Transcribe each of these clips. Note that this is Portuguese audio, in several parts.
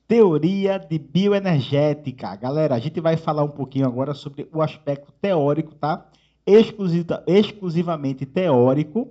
Teoria de bioenergética. Galera, a gente vai falar um pouquinho agora sobre o aspecto teórico, tá? Exclusivamente teórico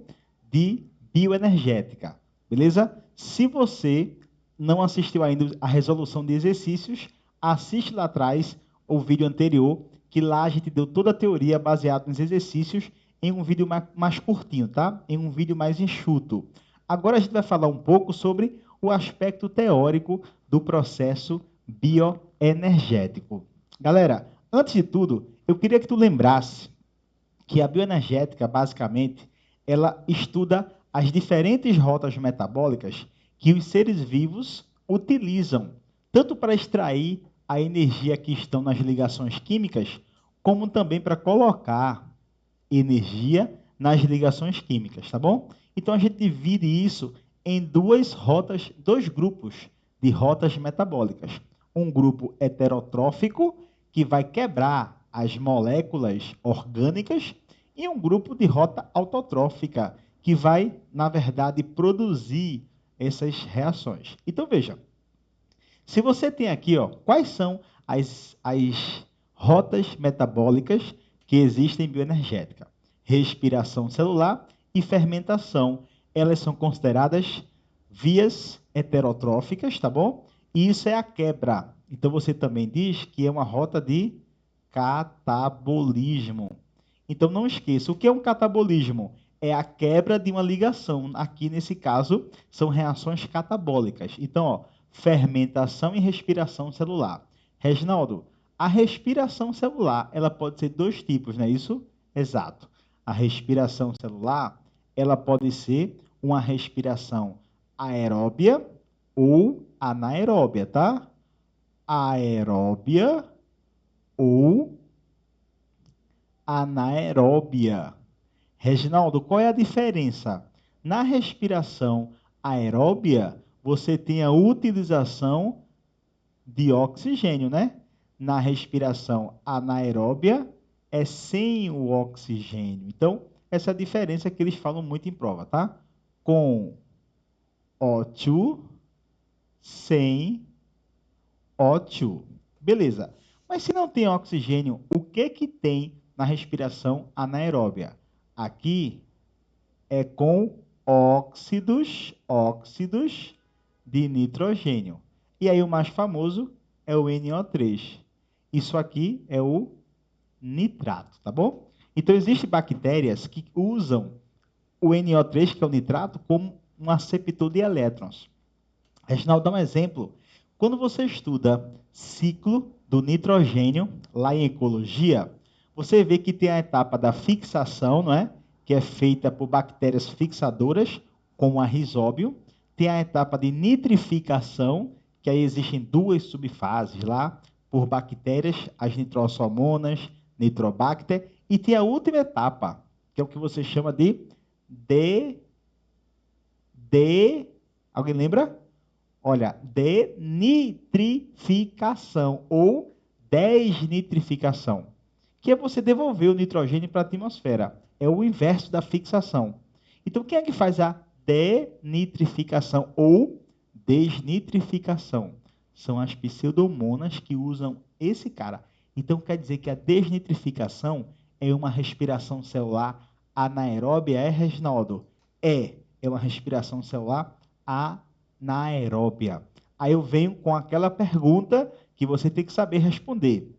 de bioenergética. Beleza? Se você não assistiu ainda a resolução de exercícios, assiste lá atrás o vídeo anterior, que lá a gente deu toda a teoria baseada nos exercícios em um vídeo mais curtinho, tá? Em um vídeo mais enxuto. Agora a gente vai falar um pouco sobre o aspecto teórico do processo bioenergético. Galera, antes de tudo, eu queria que tu lembrasse que a bioenergética, basicamente, ela estuda as diferentes rotas metabólicas que os seres vivos utilizam, tanto para extrair a energia que estão nas ligações químicas, como também para colocar energia nas ligações químicas, tá bom? Então a gente divide isso em duas rotas, dois grupos de rotas metabólicas. Um grupo heterotrófico, que vai quebrar as moléculas orgânicas, e um grupo de rota autotrófica, que vai, na verdade, produzir essas reações. Então veja, se você tem aqui, ó, quais são as rotas metabólicas que existem em bioenergética? Respiração celular e fermentação. Elas são consideradas vias heterotróficas, tá bom? E isso é a quebra. Então você também diz que é uma rota de catabolismo. Então não esqueça, o que é um catabolismo? É a quebra de uma ligação. Aqui nesse caso são reações catabólicas. Então, ó, fermentação e respiração celular. Reginaldo, a respiração celular, ela pode ser dois tipos, não é isso? Exato. A respiração celular, ela pode ser uma respiração aeróbia ou anaeróbia, tá? Aeróbia ou anaeróbia. Reginaldo, qual é a diferença? Na respiração aeróbia, você tem a utilização de oxigênio, né? Na respiração anaeróbia é sem o oxigênio. Então, essa é a diferença que eles falam muito em prova, tá? Com O2, sem O2. Beleza. Mas se não tem oxigênio, o que que tem na respiração anaeróbia? Aqui é com óxidos de nitrogênio. E aí o mais famoso é o NO3. Isso aqui é o nitrato, tá bom? Então existem bactérias que usam o NO3, que é o nitrato, como um aceptor de elétrons. Reginaldo, dá um exemplo. Quando você estuda ciclo do nitrogênio, lá em ecologia, você vê que tem a etapa da fixação, não é? Que é feita por bactérias fixadoras, como a risóbio. Tem a etapa de nitrificação, que aí existem duas subfases lá, por bactérias, as nitrossomonas, nitrobacter. E tem a última etapa, que é o que você chama de, de alguém lembra? Olha, denitrificação ou desnitrificação, que é você devolver o nitrogênio para a atmosfera. É o inverso da fixação. Então, quem é que faz a denitrificação ou desnitrificação? São as pseudomonas que usam esse cara. Então, quer dizer que a desnitrificação é uma respiração celular anaeróbia, é, Reginaldo? É uma respiração celular anaeróbia. Aí eu venho com aquela pergunta que você tem que saber responder.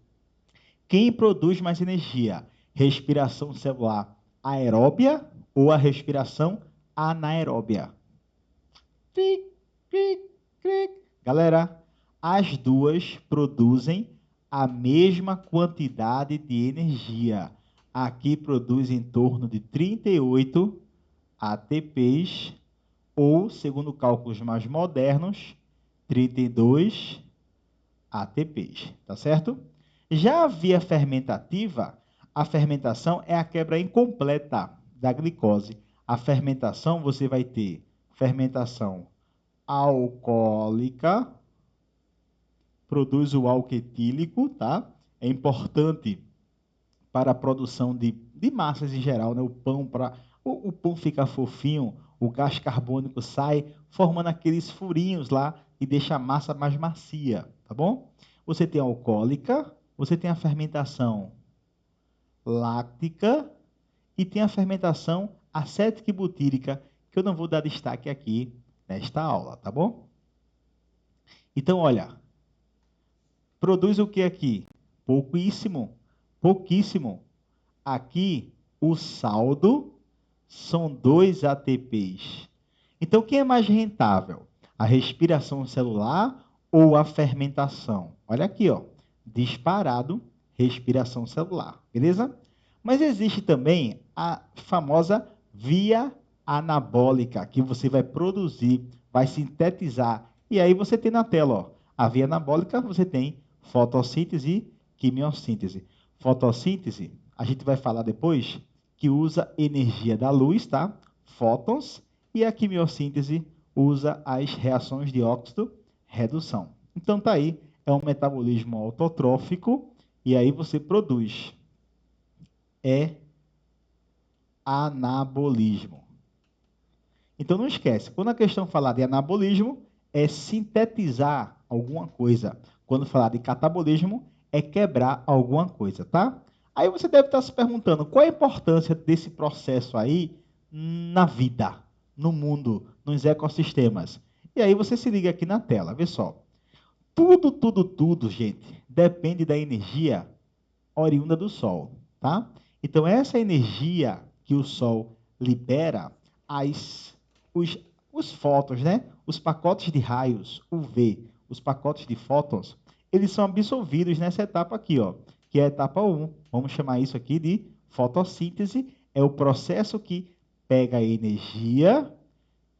Quem produz mais energia? Respiração celular aeróbia ou a respiração anaeróbia? Cric, cric, cric. Galera, as duas produzem a mesma quantidade de energia. Aqui produz em torno de 38 ATPs ou, segundo cálculos mais modernos, 32 ATPs, tá certo? Já a via fermentativa, a fermentação é a quebra incompleta da glicose. A fermentação, você vai ter fermentação alcoólica, produz o álcool etílico, tá? É importante para a produção de massas em geral, né? O pão ficar fofinho, o gás carbônico sai formando aqueles furinhos lá e deixa a massa mais macia, tá bom? Você tem a alcoólica, você tem a fermentação láctica e tem a fermentação acética e butírica, que eu não vou dar destaque aqui nesta aula, tá bom? Então, olha, produz o que aqui? Pouquíssimo, pouquíssimo. Aqui, o saldo são 2 ATPs. Então, quem é mais rentável? A respiração celular ou a fermentação? Olha aqui, ó, disparado, respiração celular, beleza? Mas existe também a famosa via anabólica, que você vai produzir, vai sintetizar. E aí você tem na tela, ó, a via anabólica, você tem fotossíntese e quimiossíntese. Fotossíntese, a gente vai falar depois, que usa energia da luz, tá? Fótons, e a quimiossíntese usa as reações de óxido-redução. Então tá aí, é um metabolismo autotrófico, e aí você produz. É anabolismo. Então não esquece, quando a questão falar de anabolismo, é sintetizar alguma coisa. Quando falar de catabolismo, é quebrar alguma coisa, tá? Aí você deve estar se perguntando, qual a importância desse processo aí na vida, no mundo, nos ecossistemas? E aí você se liga aqui na tela, vê só. Tudo, gente, depende da energia oriunda do Sol, tá? Então, essa energia que o Sol libera, as, os, os fótons, né? Os pacotes de raios UV, os pacotes de fótons, eles são absorvidos nessa etapa aqui, ó, que é a etapa 1. Vamos chamar isso aqui de fotossíntese. É o processo que pega a energia,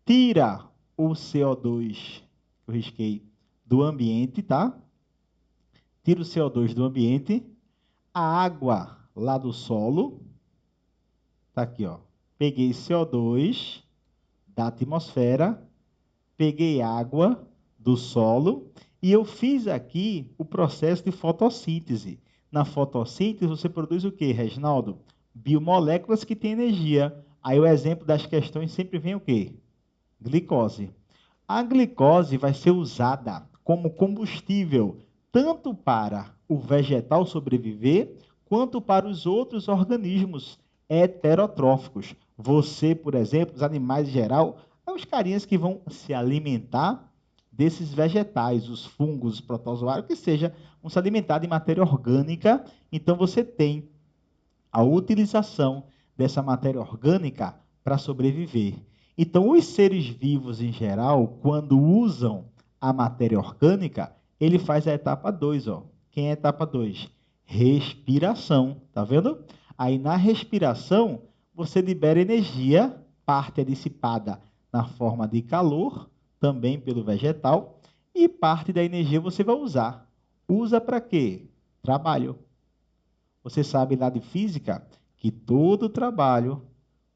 tira o CO2, que eu risquei, do ambiente, tá? Tira o CO2 do ambiente, a água lá do solo, tá aqui, ó. Peguei CO2 da atmosfera, peguei água do solo e eu fiz aqui o processo de fotossíntese. Na fotossíntese você produz o quê, Reginaldo? Biomoléculas que têm energia. Aí o exemplo das questões sempre vem o quê? Glicose. A glicose vai ser usada como combustível tanto para o vegetal sobreviver, quanto para os outros organismos heterotróficos. Você, por exemplo, os animais em geral, são os carinhas que vão se alimentar desses vegetais, os fungos, os protozoários, que seja, vão se alimentar de matéria orgânica. Então, você tem a utilização dessa matéria orgânica para sobreviver. Então, os seres vivos em geral, quando usam a matéria orgânica, ele faz a etapa 2, ó. Quem é a etapa 2? Respiração, tá vendo? Aí na respiração, você libera energia, parte é dissipada na forma de calor, também pelo vegetal, e parte da energia você vai usar. Usa para quê? Trabalho. Você sabe lá de física que todo trabalho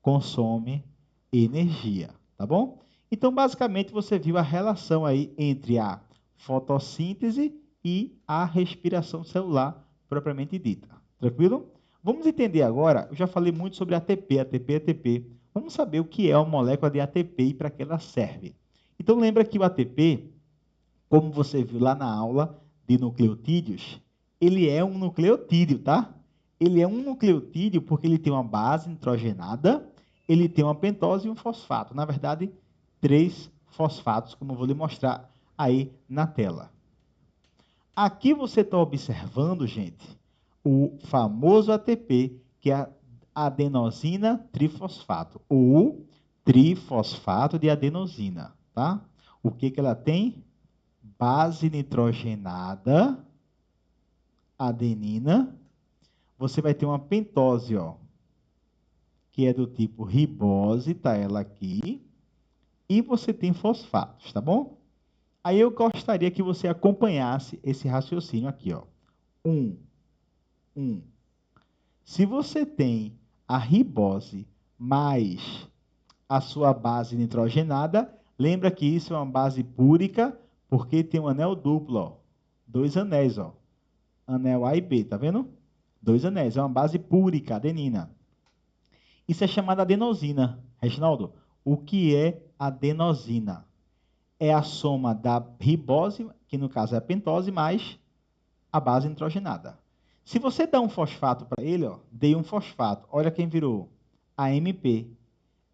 consome energia, tá bom? Então, basicamente, você viu a relação aí entre a fotossíntese e a respiração celular propriamente dita. Tranquilo? Vamos entender agora, eu já falei muito sobre ATP, ATP, ATP. Vamos saber o que é uma molécula de ATP e para que ela serve. Então, lembra que o ATP, como você viu lá na aula de nucleotídeos, ele é um nucleotídeo, tá? Ele é um nucleotídeo porque ele tem uma base nitrogenada, ele tem uma pentose e um fosfato. Na verdade, 3 fosfatos, como eu vou lhe mostrar aí na tela. Aqui você está observando, gente, o famoso ATP, que é a adenosina trifosfato, ou trifosfato de adenosina, tá? O que que ela tem? Base nitrogenada, adenina. Você vai ter uma pentose, ó, que é do tipo ribose, tá ela aqui. E você tem fosfatos, tá bom? Aí eu gostaria que você acompanhasse esse raciocínio aqui, ó. 1, 1. Se você tem a ribose mais a sua base nitrogenada, lembra que isso é uma base púrica, porque tem um anel duplo, ó. 2 anéis, ó. Anel A e B, tá vendo? 2 anéis, é uma base púrica, adenina. Isso é chamada adenosina, Reginaldo. O que é adenosina? É a soma da ribose, que no caso é a pentose, mais a base nitrogenada. Se você dá um fosfato para ele, ó, dei um fosfato, olha quem virou. AMP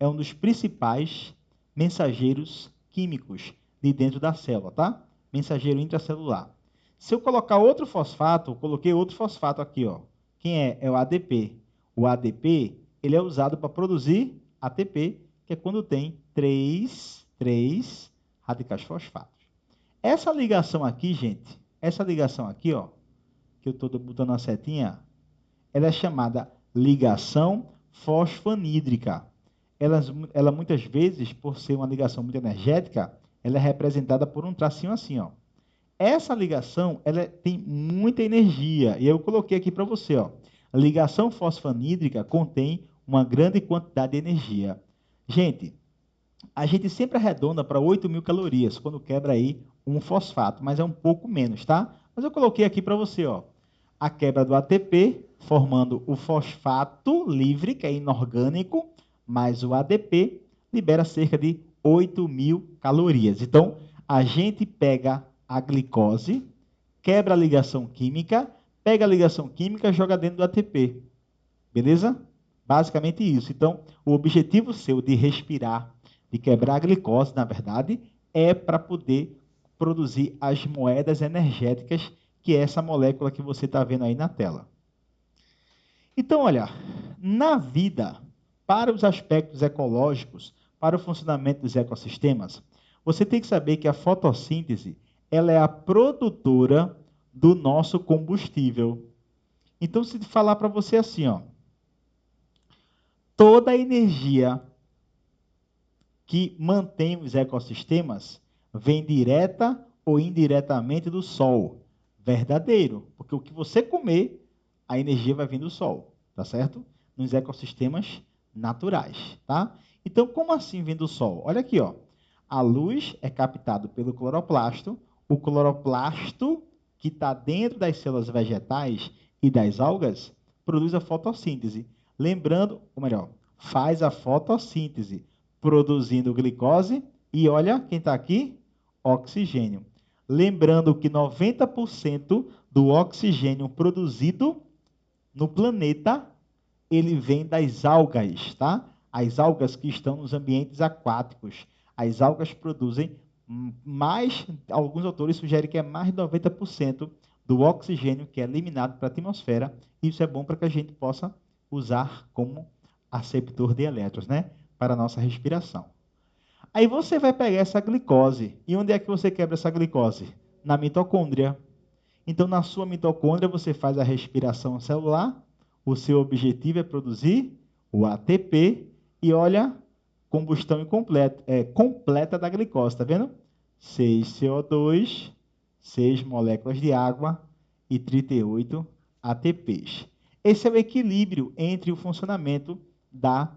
é um dos principais mensageiros químicos de dentro da célula, tá? Mensageiro intracelular. Se eu colocar outro fosfato, eu coloquei outro fosfato aqui, ó. Quem é? É o ADP. O ADP, ele é usado para produzir ATP, que é quando tem três radicais fosfatos. Essa ligação aqui, gente, essa ligação aqui, ó, que eu estou botando a setinha, ela é chamada ligação fosfanídrica. Ela muitas vezes, por ser uma ligação muito energética, ela é representada por um tracinho assim, ó. Essa ligação, tem muita energia. E eu coloquei aqui para você, ó. A ligação fosfanídrica contém uma grande quantidade de energia. Gente, a gente sempre arredonda para 8.000 calorias quando quebra aí um fosfato, mas é um pouco menos, tá? Mas eu coloquei aqui para você, ó, a quebra do ATP, formando o fosfato livre, que é inorgânico, mais o ADP, libera cerca de 8.000 calorias. Então, a gente pega a glicose, quebra a ligação química, pega a ligação química e joga dentro do ATP. Beleza? Basicamente isso. Então, o objetivo seu de respirar, de quebrar a glicose, na verdade, é para poder produzir as moedas energéticas, que é essa molécula que você está vendo aí na tela. Então, olha, na vida, para os aspectos ecológicos, para o funcionamento dos ecossistemas, você tem que saber que a fotossíntese, ela é a produtora do nosso combustível. Então, se falar para você assim, ó, toda a energia que mantém os ecossistemas vem direta ou indiretamente do Sol. Verdadeiro, porque o que você comer, a energia vai vir do Sol, tá certo? Nos ecossistemas naturais, tá? Então, como assim vem do Sol? Olha aqui, ó. A luz é captada pelo cloroplasto. O cloroplasto, que está dentro das células vegetais e das algas, produz a fotossíntese. Lembrando, ou melhor, faz a fotossíntese, produzindo glicose e olha quem está aqui, oxigênio. Lembrando que 90% do oxigênio produzido no planeta, ele vem das algas, tá? As algas que estão nos ambientes aquáticos. As algas produzem mais, alguns autores sugerem que é mais de 90% do oxigênio que é eliminado para a atmosfera. Isso é bom para que a gente possa usar como aceptor de elétrons, né? Para a nossa respiração. Aí você vai pegar essa glicose. E onde é que você quebra essa glicose? Na mitocôndria. Então, na sua mitocôndria, você faz a respiração celular. O seu objetivo é produzir o ATP. E olha, combustão completa da glicose, tá vendo? 6 CO2, 6 moléculas de água e 38 ATPs. Esse é o equilíbrio entre o funcionamento da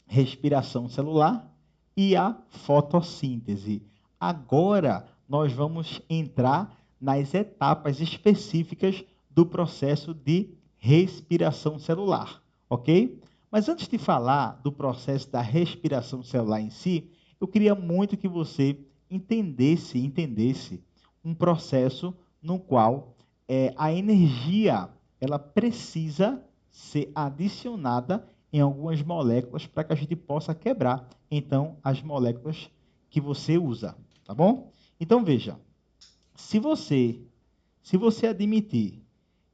respiração celular e a fotossíntese. Agora, nós vamos entrar nas etapas específicas do processo de respiração celular, ok? Mas antes de falar do processo da respiração celular em si, eu queria muito que você entendesse um processo no qual a energia ela precisa ser adicionada em algumas moléculas para que a gente possa quebrar, então, as moléculas que você usa, tá bom? Então, veja, se você admitir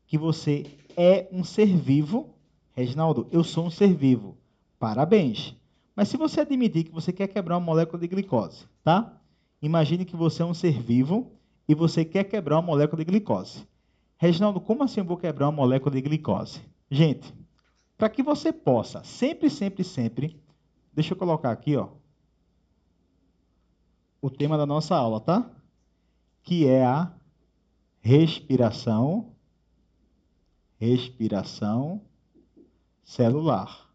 que você é um ser vivo, Reginaldo, eu sou um ser vivo, parabéns. Mas se você admitir que você quer quebrar uma molécula de glicose, tá? Imagine que você é um ser vivo e você quer quebrar uma molécula de glicose. Reginaldo, como assim eu vou quebrar uma molécula de glicose? Gente, para que você possa sempre, deixa eu colocar aqui, ó, o tema da nossa aula, tá? Que é a respiração celular.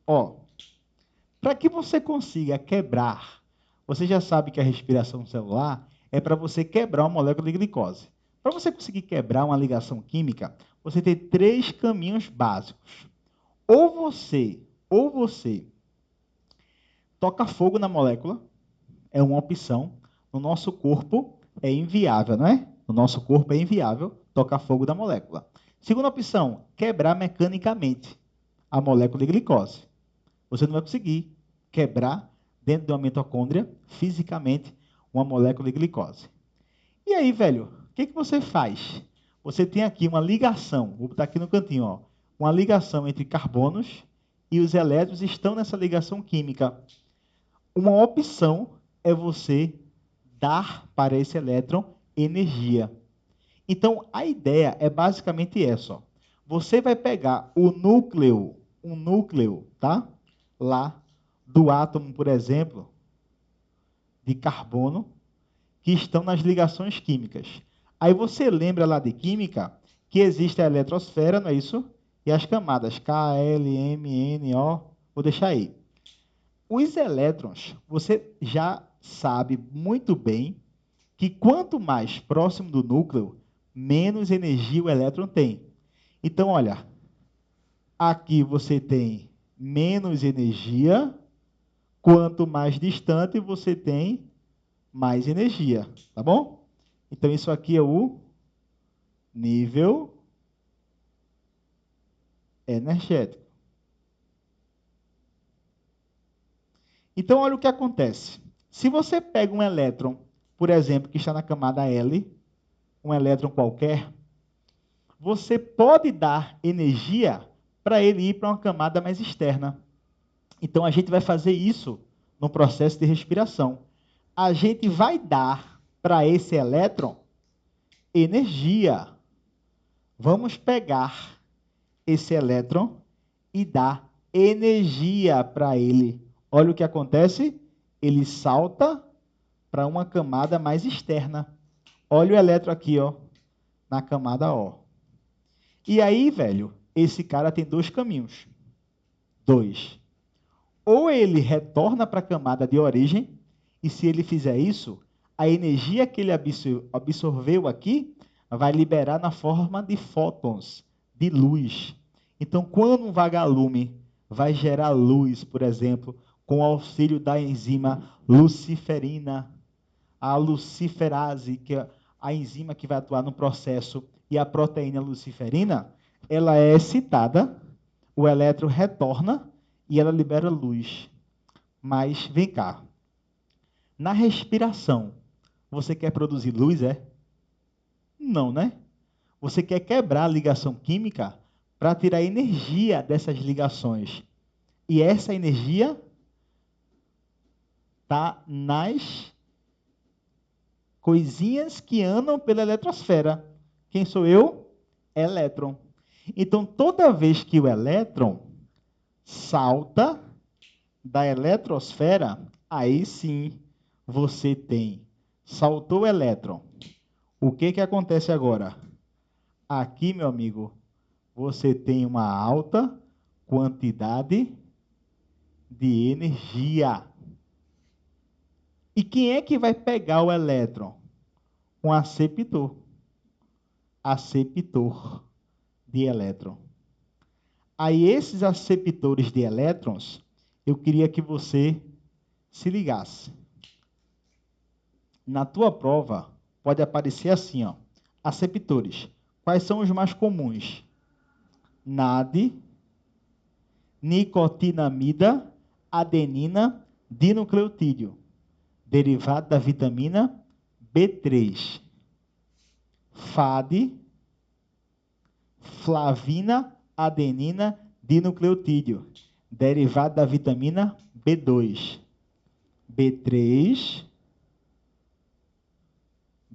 Ó, para que você consiga quebrar, você já sabe que a respiração celular é para você quebrar uma molécula de glicose. Para você conseguir quebrar uma ligação química, você tem 3 caminhos básicos. Ou você toca fogo na molécula, é uma opção. No nosso corpo é inviável, não é? No nosso corpo é inviável tocar fogo na molécula. Segunda opção, quebrar mecanicamente a molécula de glicose. Você não vai conseguir quebrar dentro de uma mitocôndria, fisicamente, uma molécula de glicose. E aí, velho, o que você faz? Você tem aqui uma ligação, vou botar aqui no cantinho, ó, uma ligação entre carbonos e os elétrons estão nessa ligação química. Uma opção é você dar para esse elétron energia. Então, a ideia é basicamente essa. Ó. Você vai pegar o núcleo, um núcleo, tá? Lá do átomo, por exemplo, de carbono, que estão nas ligações químicas. Aí você lembra lá de química que existe a eletrosfera, não é isso? E as camadas K, L, M, N, O. Vou deixar aí. Os elétrons, você já sabe muito bem que quanto mais próximo do núcleo, menos energia o elétron tem. Então, olha, aqui você tem menos energia, quanto mais distante você tem, mais energia, tá bom? Então, isso aqui é o nível energético. Então, olha o que acontece. Se você pega um elétron, por exemplo, que está na camada L, um elétron qualquer, você pode dar energia para ele ir para uma camada mais externa. Então, a gente vai fazer isso no processo de respiração. A gente vai dar para esse elétron energia. Vamos pegar esse elétron e dar energia para ele. Olha o que acontece. Ele salta para uma camada mais externa. Olha o elétron aqui, ó, na camada O. E aí, velho, esse cara tem dois caminhos. Dois. Ou ele retorna para a camada de origem, e se ele fizer isso, a energia que ele absorveu aqui vai liberar na forma de fótons, de luz. Então, quando um vagalume vai gerar luz, por exemplo, com o auxílio da enzima luciferina, a luciferase, que é a enzima que vai atuar no processo, e a proteína luciferina, ela é excitada, o elétron retorna e ela libera luz. Mas, vem cá, na respiração, você quer produzir luz, é? Não, né? Você quer quebrar a ligação química para tirar energia dessas ligações. E essa energia está nas coisinhas que andam pela eletrosfera. Quem sou eu? Elétron. Então, toda vez que o elétron salta da eletrosfera, aí sim você tem. Saltou o elétron. O que acontece agora? Aqui, meu amigo, você tem uma alta quantidade de energia. E quem é que vai pegar o elétron? Um aceptor. Aceptor de elétron. Aí, esses aceptores de elétrons, eu queria que você se ligasse. Na tua prova, pode aparecer assim, ó, aceptores. Quais são os mais comuns? NAD, nicotinamida, adenina, dinucleotídeo, derivado da vitamina B3. FAD, flavina, adenina, dinucleotídeo, derivado da vitamina B2. B3,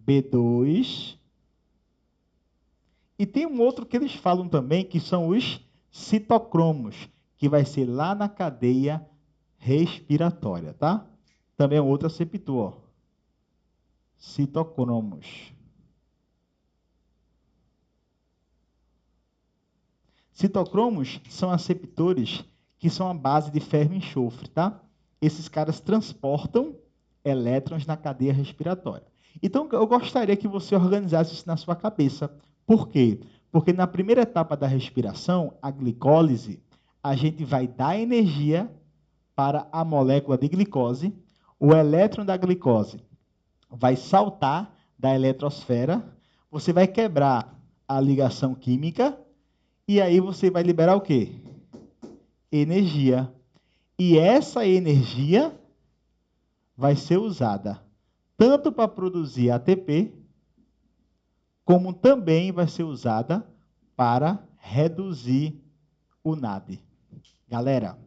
B2. E tem um outro que eles falam também, que são os citocromos, que vai ser lá na cadeia respiratória, tá? Também é um outro aceptor, ó. Citocromos. Citocromos são aceptores que são a base de ferro e enxofre, tá? Esses caras transportam elétrons na cadeia respiratória. Então, eu gostaria que você organizasse isso na sua cabeça. Por quê? Porque na primeira etapa da respiração, a glicólise, a gente vai dar energia para a molécula de glicose. O elétron da glicose vai saltar da eletrosfera, você vai quebrar a ligação química, e aí você vai liberar o quê? Energia. E essa energia vai ser usada tanto para produzir ATP, como também vai ser usada para reduzir o NAD. Galera,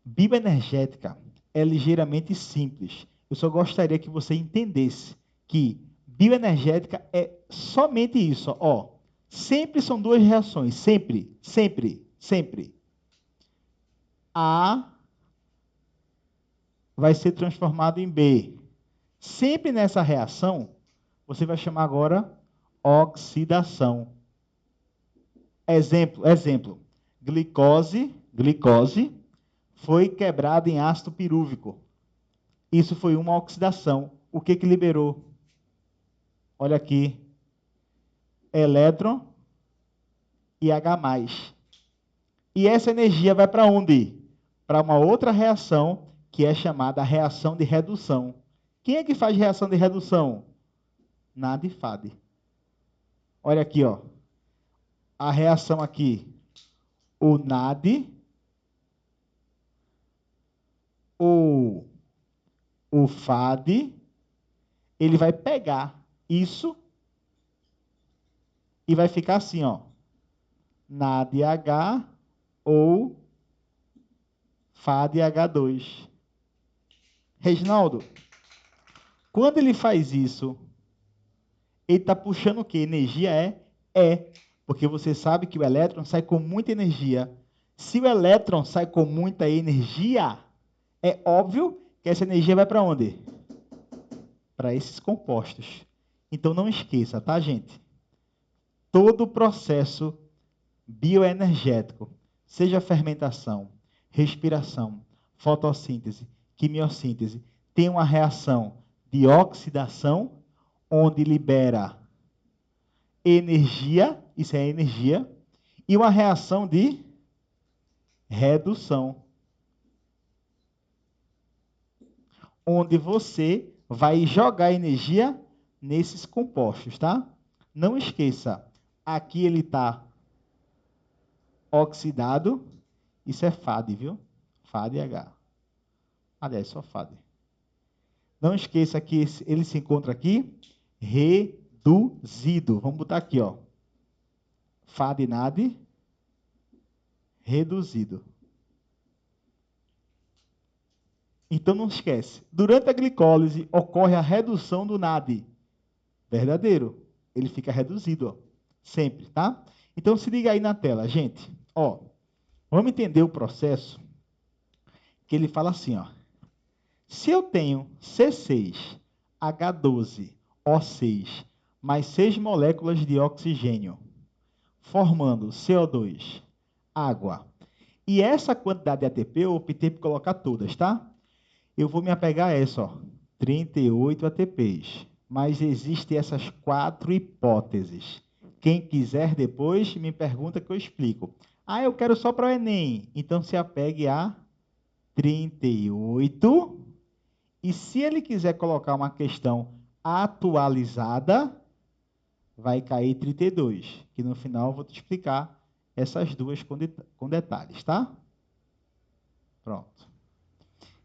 bioenergética é ligeiramente simples. Eu só gostaria que você entendesse que bioenergética é somente isso. Ó, sempre são duas reações. Sempre, sempre, sempre. A vai ser transformado em B. Sempre nessa reação, você vai chamar agora oxidação. Exemplo. Glicose foi quebrada em ácido pirúvico. Isso foi uma oxidação. O que liberou? Olha aqui. Elétron e H+. E essa energia vai para onde? Para uma outra reação, que é chamada reação de redução. Quem é que faz reação de redução? NAD e FAD. Olha aqui, ó. A reação aqui. O NAD, o FAD, ele vai pegar isso e vai ficar assim, ó. NADH ou FADH2. Reginaldo, quando ele faz isso, ele está puxando o quê? Energia é. Porque você sabe que o elétron sai com muita energia. Se o elétron sai com muita energia, é óbvio que essa energia vai para onde? Para esses compostos. Então não esqueça, tá, gente? Todo o processo bioenergético, seja fermentação, respiração, fotossíntese, quimiossíntese, tem uma reação de oxidação, onde libera energia, isso é energia, e uma reação de redução, onde você vai jogar energia nesses compostos, tá? Não esqueça, aqui ele está oxidado, isso é FAD, viu? FADH. Aliás, só FAD. Não esqueça que ele se encontra aqui reduzido. Vamos botar aqui, ó. FAD-NAD reduzido. Então não esquece. Durante a glicólise ocorre a redução do NAD. Verdadeiro. Ele fica reduzido, ó. Sempre, tá? Então se liga aí na tela, gente. Ó, vamos entender o processo que ele fala assim, ó. Se eu tenho C6H12O6 mais 6 moléculas de oxigênio, formando CO2, água, e essa quantidade de ATP eu optei por colocar todas, tá? Eu vou me apegar a essa, ó, 38 ATPs. Mas existem essas 4 hipóteses. Quem quiser depois me pergunta que eu explico. Ah, eu quero só para o Enem. Então se apegue a 38. E se ele quiser colocar uma questão atualizada, vai cair 32, que no final eu vou te explicar essas duas com detalhes, tá? Pronto.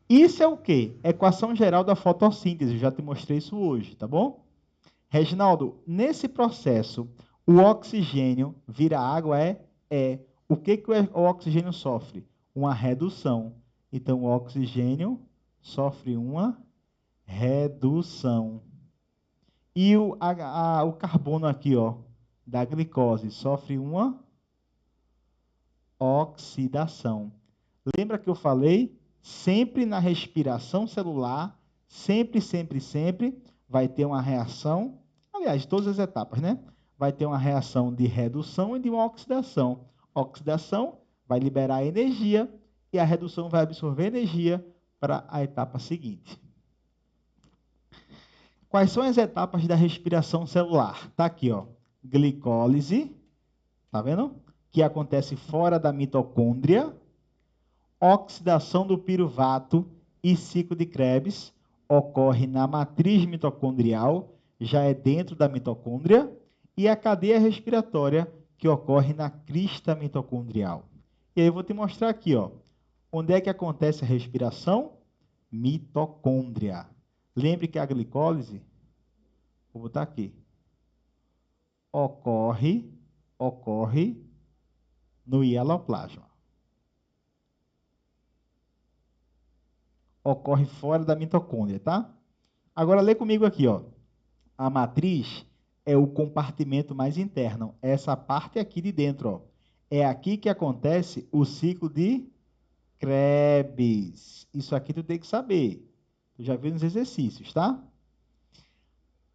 Isso é o quê? Equação geral da fotossíntese, eu já te mostrei isso hoje, tá bom? Reginaldo, nesse processo, o oxigênio vira água, O que o oxigênio sofre? Uma redução. Então, o oxigênio sofre uma redução. E o carbono aqui, ó, da glicose, sofre uma oxidação. Lembra que eu falei? Sempre na respiração celular, sempre, vai ter uma reação, aliás, todas as etapas, né? Vai ter uma reação de redução e de uma oxidação. Oxidação vai liberar energia e a redução vai absorver energia para a etapa seguinte. Quais são as etapas da respiração celular? Está aqui, ó. Glicólise, tá vendo? Que acontece fora da mitocôndria. oxidação do piruvato e ciclo de Krebs ocorre na matriz mitocondrial, já é dentro da mitocôndria, e a cadeia respiratória, que ocorre na crista mitocondrial. E aí eu vou te mostrar aqui, ó, onde é que acontece a respiração? Mitocôndria. Lembre que a glicólise, vou botar aqui, ocorre no hialoplasma. Ocorre fora da mitocôndria, tá? Agora lê comigo aqui, ó. A matriz é o compartimento mais interno, essa parte aqui de dentro, ó. É aqui que acontece o ciclo de Krebs. Isso aqui tu tem que saber. Tu já viu nos exercícios, tá?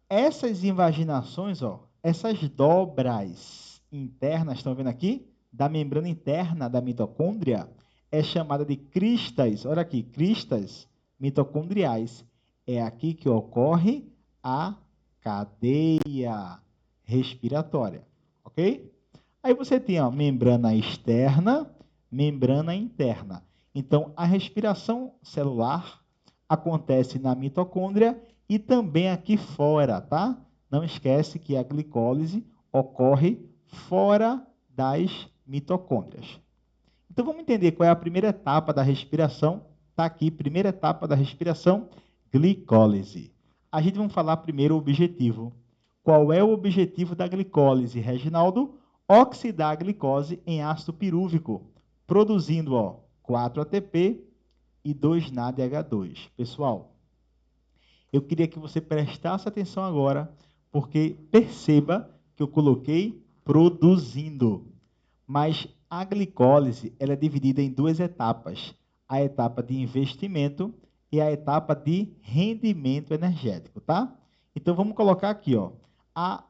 Essas invaginações, ó, essas dobras internas, estão vendo aqui? Da membrana interna da mitocôndria, é chamada de cristas, olha aqui, cristas mitocondriais. É aqui que ocorre a cadeia respiratória, ok? Aí você tem a membrana externa, membrana interna. Então, a respiração celular acontece na mitocôndria e também aqui fora, tá? Não esquece que a glicólise ocorre fora das mitocôndrias. Então, vamos entender qual é a primeira etapa da respiração. Está aqui, primeira etapa da respiração, glicólise. A gente vai falar primeiro o objetivo. Qual é o objetivo da glicólise, Reginaldo? Oxidar a glicose em ácido pirúvico, produzindo, ó, 4 ATP e 2 NADH2. Pessoal, eu queria que você prestasse atenção agora, porque perceba que eu coloquei produzindo. Mas a glicólise ela é dividida em duas etapas. A etapa de investimento e a etapa de rendimento energético, tá? Então, vamos colocar aqui, ó,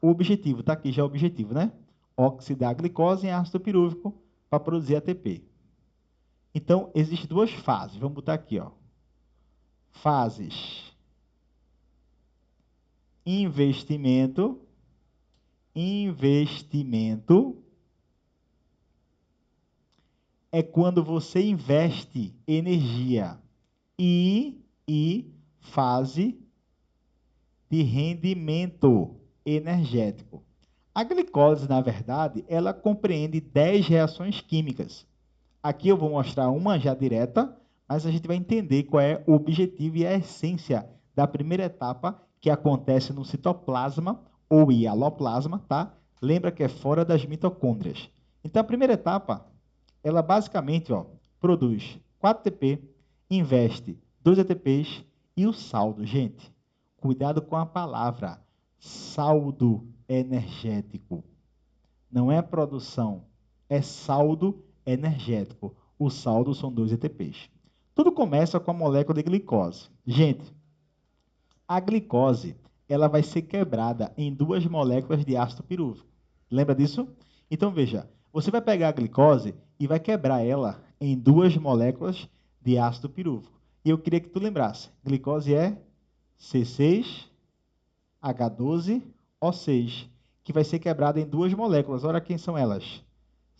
o objetivo. Tá aqui já o objetivo, né? Oxidar a glicose em ácido pirúvico para produzir ATP. Então, existem duas fases. Vamos botar aqui, ó. Fases. Investimento é quando você investe energia e fase de rendimento energético. A glicose, na verdade, ela compreende 10 reações químicas. Aqui eu vou mostrar uma já direta, mas a gente vai entender qual é o objetivo e a essência da primeira etapa que acontece no citoplasma ou hialoplasma, tá? Lembra que é fora das mitocôndrias. Então, a primeira etapa, ela basicamente, ó, produz 4 ATP, investe 2 ATPs e o saldo, gente. Cuidado com a palavra saldo energético. Não é produção, é saldo energético. O saldo são 2 ATPs. Tudo começa com a molécula de glicose. Gente, a glicose ela vai ser quebrada em duas moléculas de ácido pirúvico. Lembra disso? Então, veja, você vai pegar a glicose e vai quebrar ela em duas moléculas de ácido pirúvico. E eu queria que tu lembrasse, glicose é C6H12O6, que vai ser quebrada em duas moléculas. Olha quem são elas.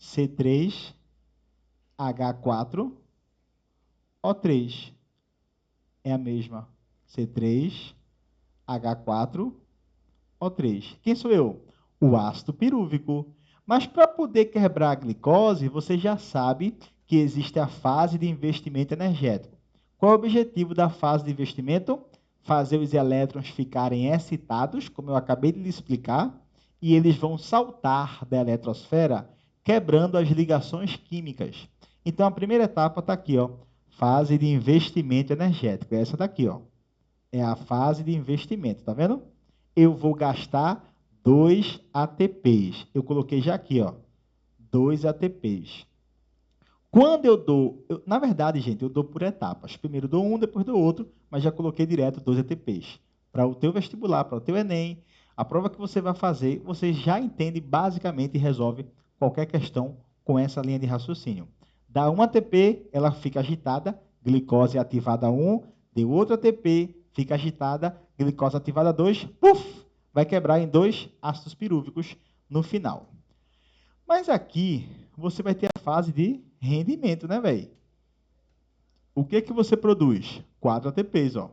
C3H4O3. É a mesma. C3H4O3. Quem sou eu? O ácido pirúvico. Mas para poder quebrar a glicose, você já sabe que existe a fase de investimento energético. Qual é o objetivo da fase de investimento? Fazer os elétrons ficarem excitados, como eu acabei de lhe explicar, e eles vão saltar da eletrosfera, quebrando as ligações químicas. Então, a primeira etapa está aqui, ó, fase de investimento energético. Essa daqui, ó, é a fase de investimento, tá vendo? Eu vou gastar 2 ATPs. Eu coloquei já aqui, ó, 2 ATPs. Quando eu dou, na verdade, gente, eu dou por etapas. Primeiro dou um, depois dou outro, mas já coloquei direto 2 ATPs. Para o teu vestibular, para o teu Enem, a prova que você vai fazer, você já entende basicamente e resolve qualquer questão com essa linha de raciocínio. Dá 1 ATP, ela fica agitada, glicose ativada 1, deu outro ATP, fica agitada, glicose ativada 2, puf, vai quebrar em 2 ácidos pirúvicos no final. Mas aqui você vai ter a fase de rendimento, né, velho? o que que você produz? 4 ATPs, ó.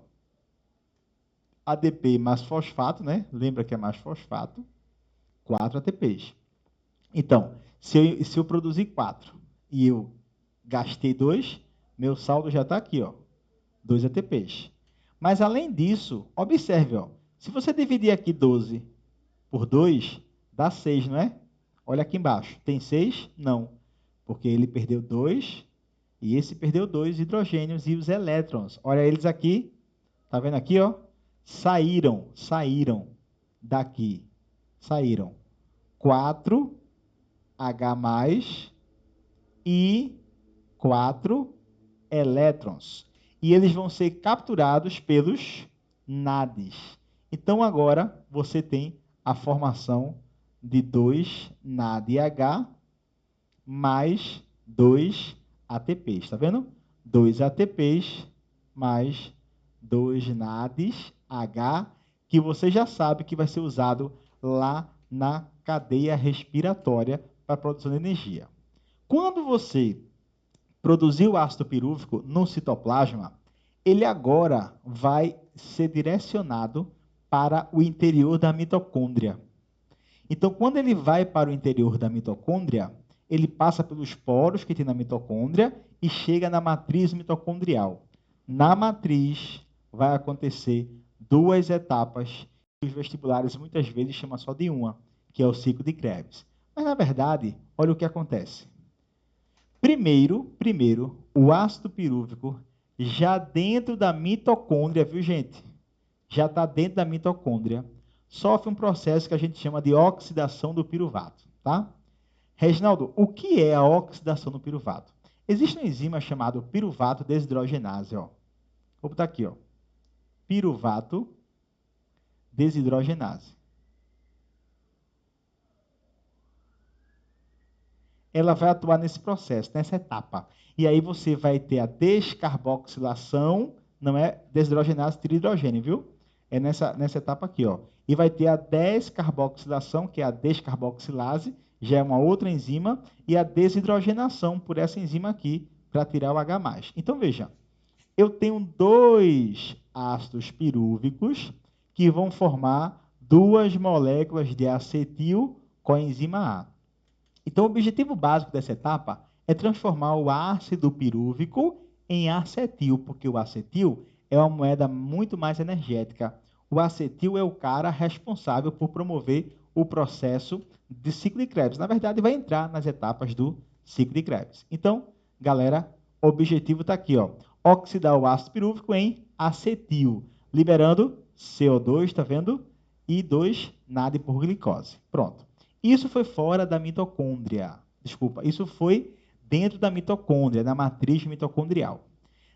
ADP mais fosfato, né? Lembra que é mais fosfato. 4 ATPs. Então, se eu produzir 4 e eu gastei 2, meu saldo já está aqui, ó. 2 ATPs. Mas, além disso, observe, ó. Se você dividir aqui 12 por 2, dá 6, não é? Olha aqui embaixo. Tem 6? Não. Porque ele perdeu 2 e esse perdeu 2 hidrogênios e os elétrons. Olha eles aqui. Tá vendo aqui, ó? Saíram daqui. Saíram 4 H+, e 4 elétrons. E eles vão ser capturados pelos NADs. Então, agora, você tem a formação de 2 NADH mais 2 ATPs. Está vendo? 2 ATPs mais 2 NADs H, que você já sabe que vai ser usado lá na cadeia respiratória para a produção de energia. Quando você produzir o ácido pirúvico no citoplasma, ele agora vai ser direcionado para o interior da mitocôndria. Então, quando ele vai para o interior da mitocôndria, ele passa pelos poros que tem na mitocôndria e chega na matriz mitocondrial. Na matriz, vai acontecer 2 etapas que os vestibulares muitas vezes chamam só de uma, que é o ciclo de Krebs. Mas, na verdade, olha o que acontece. Primeiro, o ácido pirúvico, já dentro da mitocôndria, viu, gente? Já está dentro da mitocôndria, sofre um processo que a gente chama de oxidação do piruvato, tá? Reginaldo, o que é a oxidação do piruvato? Existe uma enzima chamada piruvato desidrogenase, ó. Vou botar aqui, ó. Piruvato desidrogenase. Ela vai atuar nesse processo, nessa etapa. E aí você vai ter a descarboxilação, não é desidrogenase trihidrogênio, viu? É nessa etapa aqui, ó. E vai ter a descarboxilação, que é a descarboxilase, já é uma outra enzima, e a desidrogenação por essa enzima aqui, para tirar o H+. Então, veja, eu tenho 2 ácidos pirúvicos que vão formar 2 moléculas de acetil com a enzima A. Então, o objetivo básico dessa etapa é transformar o ácido pirúvico em acetil, porque o acetil é uma moeda muito mais energética. O acetil é o cara responsável por promover o processo de ciclo de Krebs. Na verdade, vai entrar nas etapas do ciclo de Krebs. Então, galera, o objetivo está aqui, ó, oxidar o ácido pirúvico em acetil, liberando CO2, está vendo? E 2 NAD por glicose. Pronto. Isso foi fora da mitocôndria. Desculpa, isso foi dentro da mitocôndria, na matriz mitocondrial.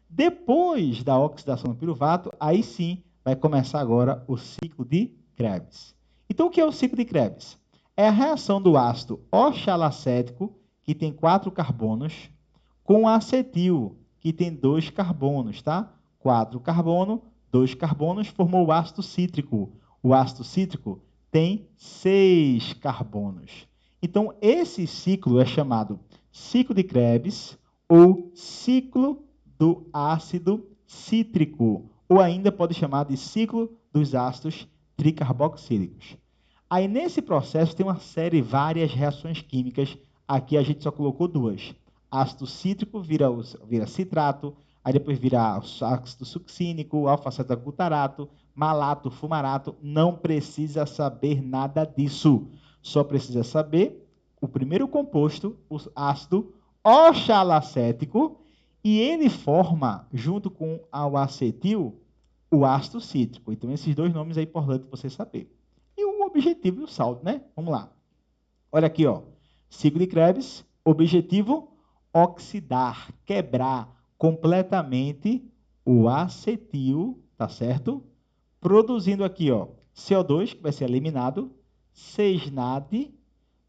Depois da oxidação do piruvato, aí sim vai começar agora o ciclo de Krebs. Então, o que é o ciclo de Krebs? É a reação do ácido oxalacético, que tem 4 carbonos, com acetil, que tem 2 carbonos, tá? 4 carbono, 2 carbonos, formou o ácido cítrico. O ácido cítrico tem 6 carbonos. Então, esse ciclo é chamado ciclo de Krebs ou ciclo do ácido cítrico, ou ainda pode chamar de ciclo dos ácidos tricarboxílicos. Aí, nesse processo, tem uma série, várias reações químicas. Aqui a gente só colocou 2. Ácido cítrico vira citrato, aí depois vira ácido succínico, alfa-cetagutarato, malato, fumarato. Não precisa saber nada disso. Só precisa saber o primeiro composto, o ácido oxalacético, e ele forma, junto com o acetil, o ácido cítrico. Então, esses 2 nomes é importante você saber. E o objetivo e o saldo, né? Vamos lá. Olha aqui, ó. Ciclo de Krebs, objetivo, oxidar, quebrar completamente o acetil, tá certo? Produzindo aqui, ó, CO2, que vai ser eliminado, 6 NAD,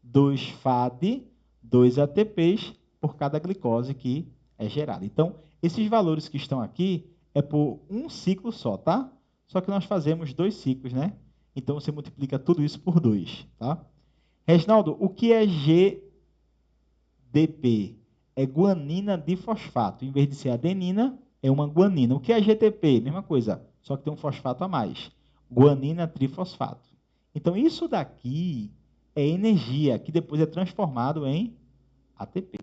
2 FAD, 2 ATPs por cada glicose que é gerada. Então, esses valores que estão aqui é por um ciclo só, tá? Só que nós fazemos 2 ciclos, né? Então, você multiplica tudo isso por 2, tá? Reginaldo, o que é GDP? É guanina difosfato. Em vez de ser adenina, É uma guanina. O que é GTP? Mesma coisa, só que tem um fosfato a mais. Guanina trifosfato. Então, isso daqui é energia que depois é transformado em ATP.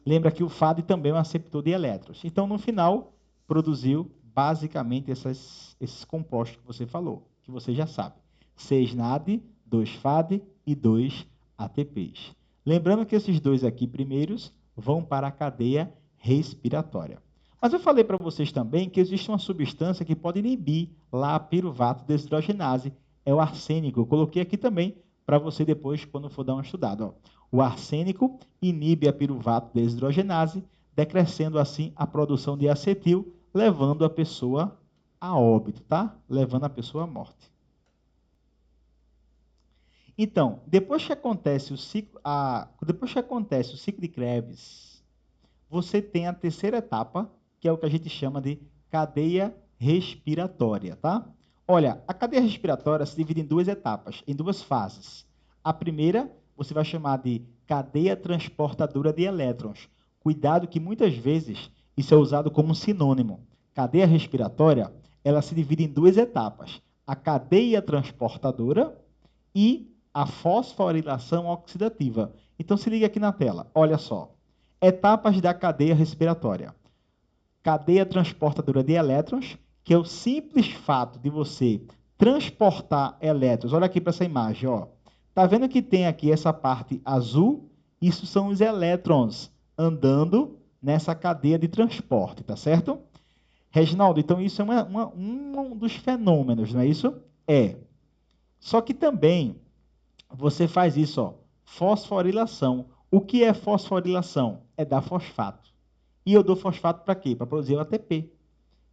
Lembra que o FAD também é um aceptor de elétrons. Então, no final, produziu basicamente esses compostos que você falou, que você já sabe. 6 NAD, 2 FAD e 2 ATPs. Lembrando que esses dois aqui primeiros vão para a cadeia respiratória. Mas eu falei para vocês também que existe uma substância que pode inibir lá a piruvato desidrogenase, é o arsênico. Eu coloquei aqui também para você depois, quando for dar uma estudada. Ó. O arsênico inibe a piruvato desidrogenase, decrescendo assim a produção de acetil, levando a pessoa a óbito, tá? Levando a pessoa à morte. Então, depois que acontece o ciclo de Krebs, você tem a terceira etapa, que é o que a gente chama de cadeia respiratória, tá? Olha, a cadeia respiratória se divide em duas etapas, em duas fases. A primeira, você vai chamar de cadeia transportadora de elétrons. Cuidado que muitas vezes isso é usado como sinônimo. Cadeia respiratória, ela se divide em duas etapas. A cadeia transportadora e a fosforilação oxidativa. Então, se liga aqui na tela. Olha só. Etapas da cadeia respiratória. Cadeia transportadora de elétrons, que é o simples fato de você transportar elétrons. Olha aqui para essa imagem, ó. Tá vendo que tem aqui essa parte azul? Isso são os elétrons andando nessa cadeia de transporte, tá certo? Reginaldo, então isso é um dos fenômenos, não é isso? É. Só que também você faz isso, ó, fosforilação. O que é fosforilação? É dar fosfato. E eu dou fosfato para quê? Para produzir o ATP.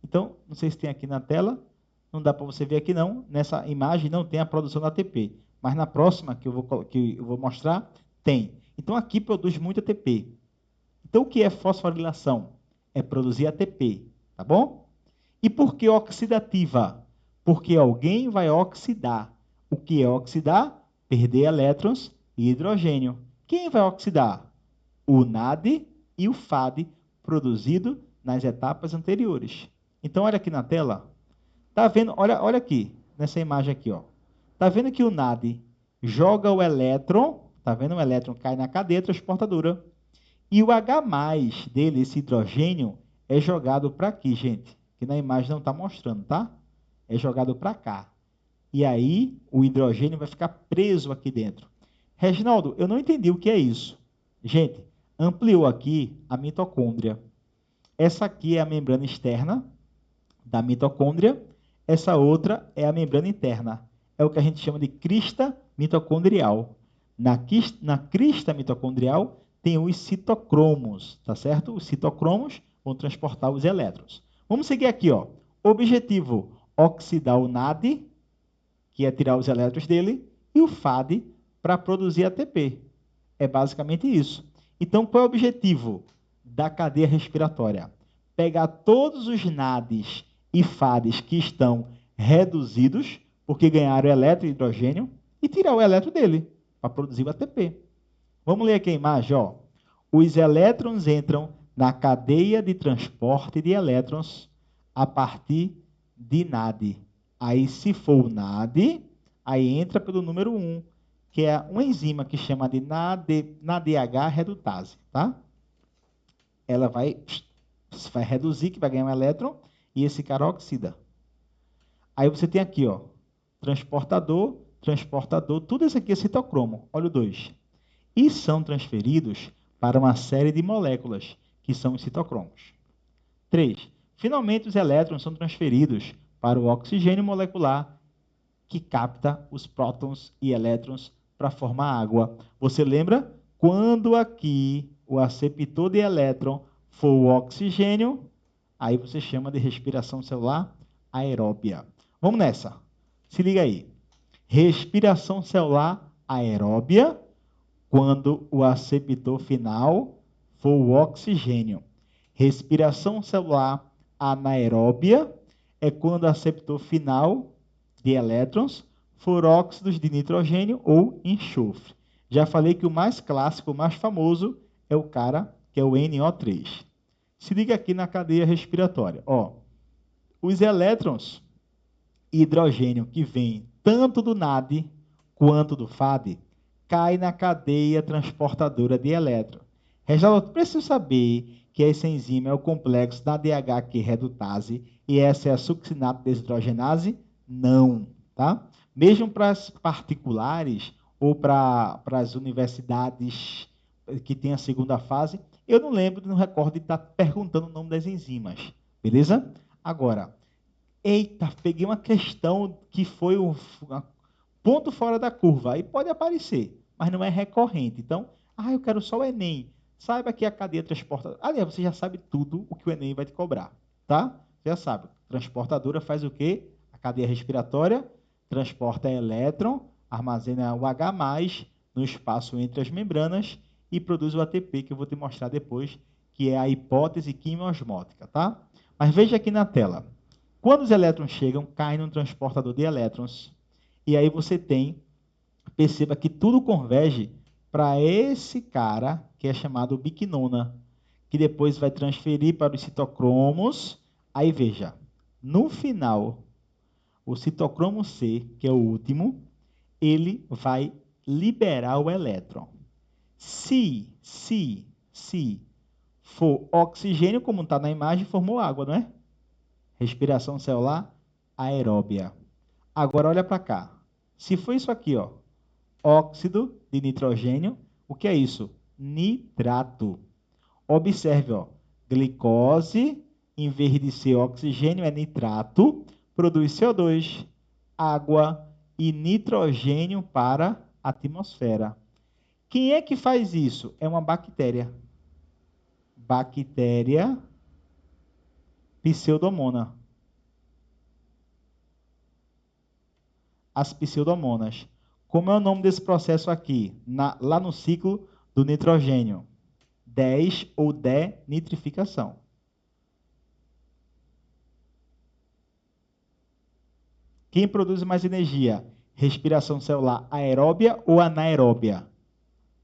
Então, não sei se tem aqui na tela, não dá para você ver aqui não, nessa imagem não tem a produção do ATP, mas na próxima que eu vou mostrar, tem. Então, aqui produz muito ATP. Então, o que é fosforilação? É produzir ATP, tá bom? E por que oxidativa? Porque alguém vai oxidar. O que é oxidar? Perder elétrons e hidrogênio. Quem vai oxidar? O NAD e o FAD, produzido nas etapas anteriores. Então, olha aqui na tela. Tá vendo? Olha aqui, nessa imagem aqui, ó. Tá vendo que o NAD joga o elétron, tá vendo? O elétron cai na cadeia transportadora. E o H+ dele, esse hidrogênio, é jogado para aqui, gente. Que na imagem não está mostrando, tá? É jogado para cá. E aí, o hidrogênio vai ficar preso aqui dentro. Reginaldo, eu não entendi o que é isso. Gente, ampliou aqui a mitocôndria. Essa aqui é a membrana externa da mitocôndria. Essa outra é a membrana interna. É o que a gente chama de crista mitocondrial. Na crista mitocondrial tem os citocromos, tá certo? Os citocromos vão transportar os elétrons. Vamos seguir aqui, ó. Objetivo: oxidar o NAD, que é tirar os elétrons dele, e o FAD para produzir ATP. É basicamente isso. Então, qual é o objetivo da cadeia respiratória? Pegar todos os NADs e FADs que estão reduzidos, porque ganharam elétron e hidrogênio, e tirar o elétron dele, para produzir o ATP. Vamos ler aqui a imagem, ó. Os elétrons entram na cadeia de transporte de elétrons a partir de NAD. Aí, se for o NAD, aí entra pelo número 1, que é uma enzima que chama de NADH redutase, tá? Ela vai reduzir, que vai ganhar um elétron, e esse cara oxida. Aí você tem aqui, ó, transportador, transportador, tudo isso aqui é citocromo. Olha o 2. E são transferidos para uma série de moléculas, que são os citocromos. 3. Finalmente, os elétrons são transferidos para o oxigênio molecular, que capta os prótons e elétrons para formar água. Você lembra? Quando aqui o aceptor de elétron for o oxigênio, aí você chama de respiração celular aeróbia. Vamos nessa. Se liga aí. Respiração celular aeróbia, quando o aceptor final for o oxigênio. Respiração celular anaeróbia é quando o aceptor final de elétrons for óxidos de nitrogênio ou enxofre. Já falei que o mais clássico, o mais famoso, é o cara que é o NO3. Se liga aqui na cadeia respiratória. Ó, os elétrons hidrogênio que vêm tanto do NAD quanto do FAD cai na cadeia transportadora de elétron. Reginaldo, preciso saber que essa enzima é o complexo da DHQ redutase e essa é a succinato desidrogenase? Não, tá? Mesmo para as particulares ou para as universidades que têm a segunda fase, eu não lembro, não recordo de estar perguntando o nome das enzimas, beleza? Agora, eita, peguei uma questão que foi um ponto fora da curva. Aí pode aparecer, mas não é recorrente. Então, eu quero só o Enem. Saiba que a cadeia transportadora... Aliás, você já sabe tudo o que o Enem vai te cobrar, tá? Você já sabe. Transportadora faz o quê? A cadeia respiratória transporta elétron, armazena o H+, no espaço entre as membranas e produz o ATP, que eu vou te mostrar depois, que é a hipótese quimiosmótica, tá? Mas veja aqui na tela. Quando os elétrons chegam, caem no transportador de elétrons. E aí você tem, perceba que tudo converge para esse cara, que é chamado biquinona, que depois vai transferir para os citocromos. Aí veja, no final, o citocromo C, que é o último, ele vai liberar o elétron. Se for oxigênio, como está na imagem, formou água, não é? Respiração celular aeróbia. Agora olha para cá. Se for isso aqui, ó, óxido de nitrogênio, o que é isso? Nitrato. Observe, ó, glicose, em vez de ser oxigênio, é nitrato, produz CO2, água e nitrogênio para a atmosfera. Quem é que faz isso? É uma bactéria. Bactéria Pseudomonas. As pseudomonas. Como é o nome desse processo aqui? Lá no ciclo do nitrogênio. 10 ou denitrificação. Quem produz mais energia? Respiração celular aeróbia ou anaeróbia?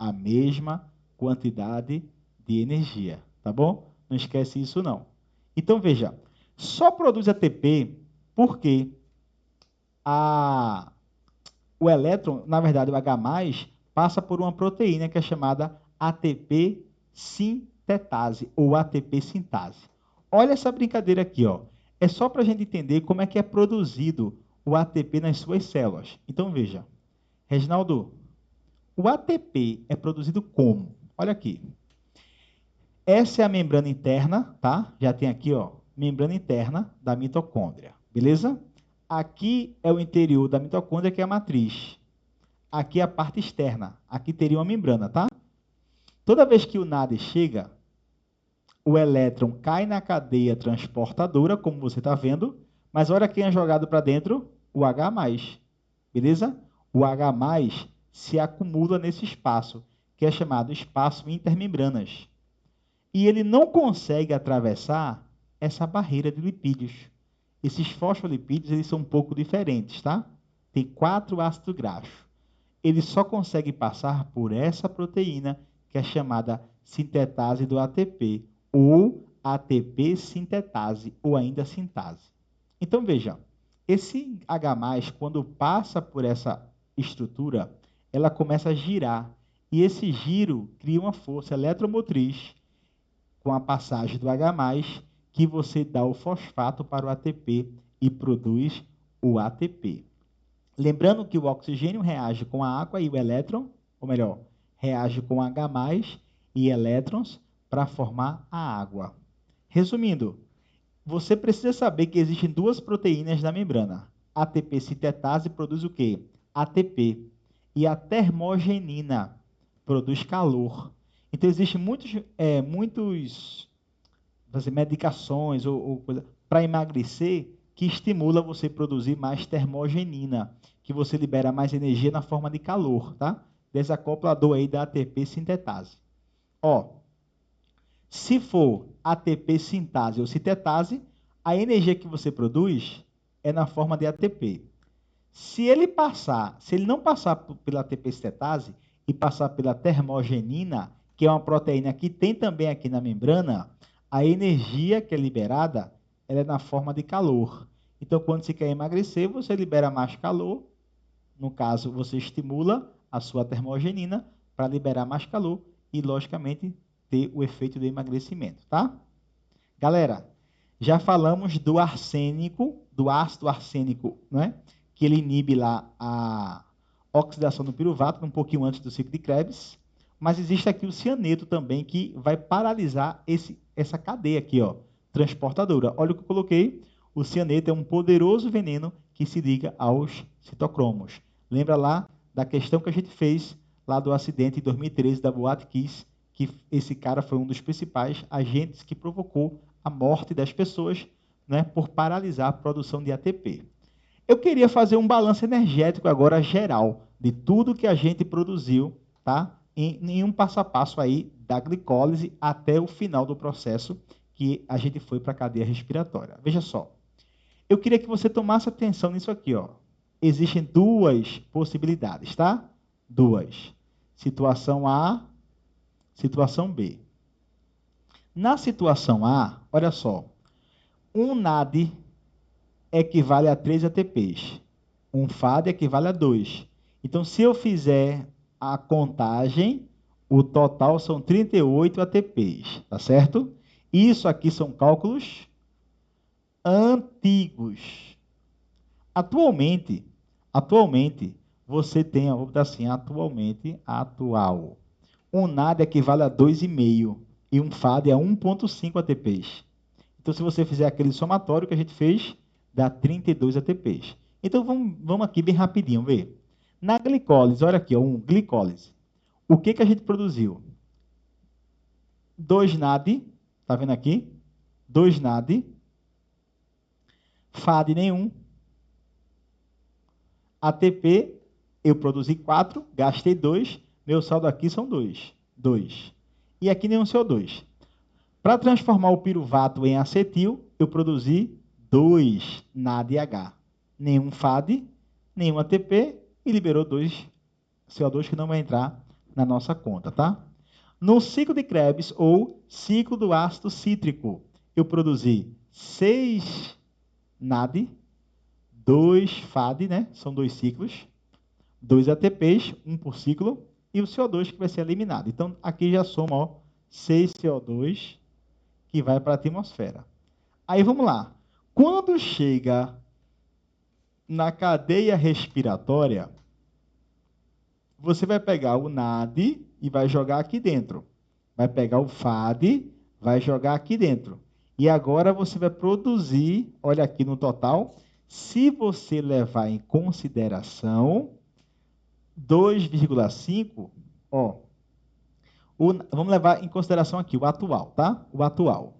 A mesma quantidade de energia, tá bom? Não esquece isso não. Então veja, só produz ATP porque o elétron, na verdade o H+, passa por uma proteína que é chamada ATP sintetase ou ATP sintase. Olha essa brincadeira aqui, ó. É só para a gente entender como é que é produzido o ATP nas suas células. Então veja, Reginaldo, o ATP é produzido como? Olha aqui. Essa é a membrana interna, tá? Já tem aqui, ó, membrana interna da mitocôndria, beleza? Aqui é o interior da mitocôndria, que é a matriz. Aqui é a parte externa. Aqui teria uma membrana, tá? Toda vez que o NAD chega, o elétron cai na cadeia transportadora, como você está vendo, mas olha quem é jogado para dentro, o H+. Beleza? O H+, se acumula nesse espaço, que é chamado espaço intermembranas. E ele não consegue atravessar essa barreira de lipídios. Esses fosfolipídios, eles são um pouco diferentes, tá? Tem 4 ácidos graxos. Ele só consegue passar por essa proteína, que é chamada sintetase do ATP, ou ATP sintetase, ou ainda sintase. Então, veja, esse H+, quando passa por essa estrutura, ela começa a girar, e esse giro cria uma força eletromotriz com a passagem do H+, que você dá o fosfato para o ATP e produz o ATP. Lembrando que o oxigênio reage com a água e o elétron, ou melhor, reage com H+ e elétrons para formar a água. Resumindo, você precisa saber que existem 2 proteínas na membrana. ATP sintetase produz o quê? ATP. E a termogenina produz calor. Então, existem muitos medicações ou coisa para emagrecer que estimula você a produzir mais termogenina, que você libera mais energia na forma de calor, tá? Desacoplador aí da ATP sintetase. Ó, se for ATP sintase ou sintetase, a energia que você produz é na forma de ATP. Se ele não passar pela ATP sintetase e passar pela termogenina, que é uma proteína que tem também aqui na membrana, A energia que é liberada, ela é na forma de calor. Então, quando você quer emagrecer, você libera mais calor. No caso, você estimula a sua termogenina para liberar mais calor e, logicamente, ter o efeito do emagrecimento, tá? Galera, já falamos do arsênico, do ácido arsênico, né? Que ele inibe lá a oxidação do piruvato, um pouquinho antes do ciclo de Krebs. Mas existe aqui o cianeto também, que vai paralisar essa cadeia aqui, ó, transportadora. Olha o que eu coloquei. O cianeto é um poderoso veneno que se liga aos citocromos. Lembra lá da questão que a gente fez lá do acidente em 2013 da Boate Kiss, que esse cara foi um dos principais agentes que provocou a morte das pessoas, né, por paralisar a produção de ATP. Eu queria fazer um balanço energético agora geral de tudo que a gente produziu, tá? Em um passo a passo aí da glicólise até o final do processo que a gente foi para a cadeia respiratória. Veja só. Eu queria que você tomasse atenção nisso aqui, ó. Existem duas possibilidades, tá? Duas. Situação A, situação B. Na situação A, olha só, um NAD equivale a 3 ATPs. Um FAD equivale a 2. Então, se eu fizer a contagem, o total são 38 ATPs, tá certo? Isso aqui são cálculos antigos. Atualmente, você tem, vou botar assim, atual. Um NAD equivale a 2,5 e um FAD a 1,5 ATPs. Então, se você fizer aquele somatório que a gente fez, dá 32 ATPs. Então, vamos aqui bem rapidinho ver. Na glicólise, olha aqui, glicólise. O que a gente produziu? 2 NAD, tá vendo aqui? 2 NAD, FAD nenhum, ATP, eu produzi 4, gastei 2, meu saldo aqui são 2. 2. E aqui nenhum CO2. Para transformar o piruvato em acetil, eu produzi 2 NADH. Nenhum FAD, nenhum ATP e liberou 2 CO2 que não vai entrar na nossa conta, tá? No ciclo de Krebs, ou ciclo do ácido cítrico, eu produzi 6 NAD, 2 FAD, né? São 2 ciclos, 2 ATPs, 1 por ciclo, e o CO2 que vai ser eliminado. Então, aqui já soma, ó, 6 CO2 que vai para a atmosfera. Aí vamos lá. Quando chega na cadeia respiratória, você vai pegar o NAD e vai jogar aqui dentro. Vai pegar o FAD, vai jogar aqui dentro. E agora você vai produzir, olha aqui no total, se você levar em consideração 2,5, ó, vamos levar em consideração aqui o atual, tá? O atual.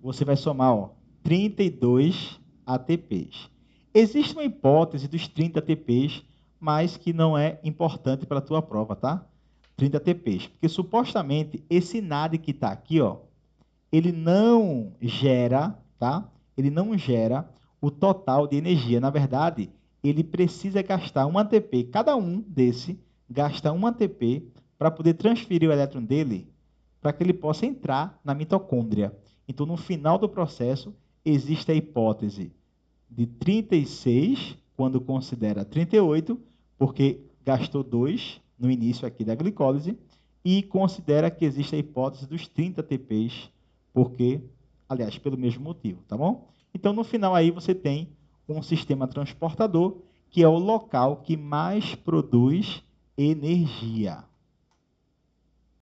Você vai somar, ó, 32 ATPs. Existe uma hipótese dos 30 ATPs, mas que não é importante para a tua prova, tá? 30 ATPs. Porque supostamente esse NAD que está aqui, ó, ele não gera, tá? Ele não gera o total de energia. Na verdade, ele precisa gastar um ATP, cada um desse gasta um ATP para poder transferir o elétron dele para que ele possa entrar na mitocôndria. Então, no final do processo, existe a hipótese de 36, quando considera 38, porque gastou 2 no início aqui da glicólise, e considera que existe a hipótese dos 30 ATPs, porque, aliás, pelo mesmo motivo, tá bom? Então, no final aí você tem um sistema transportador, que é o local que mais produz energia.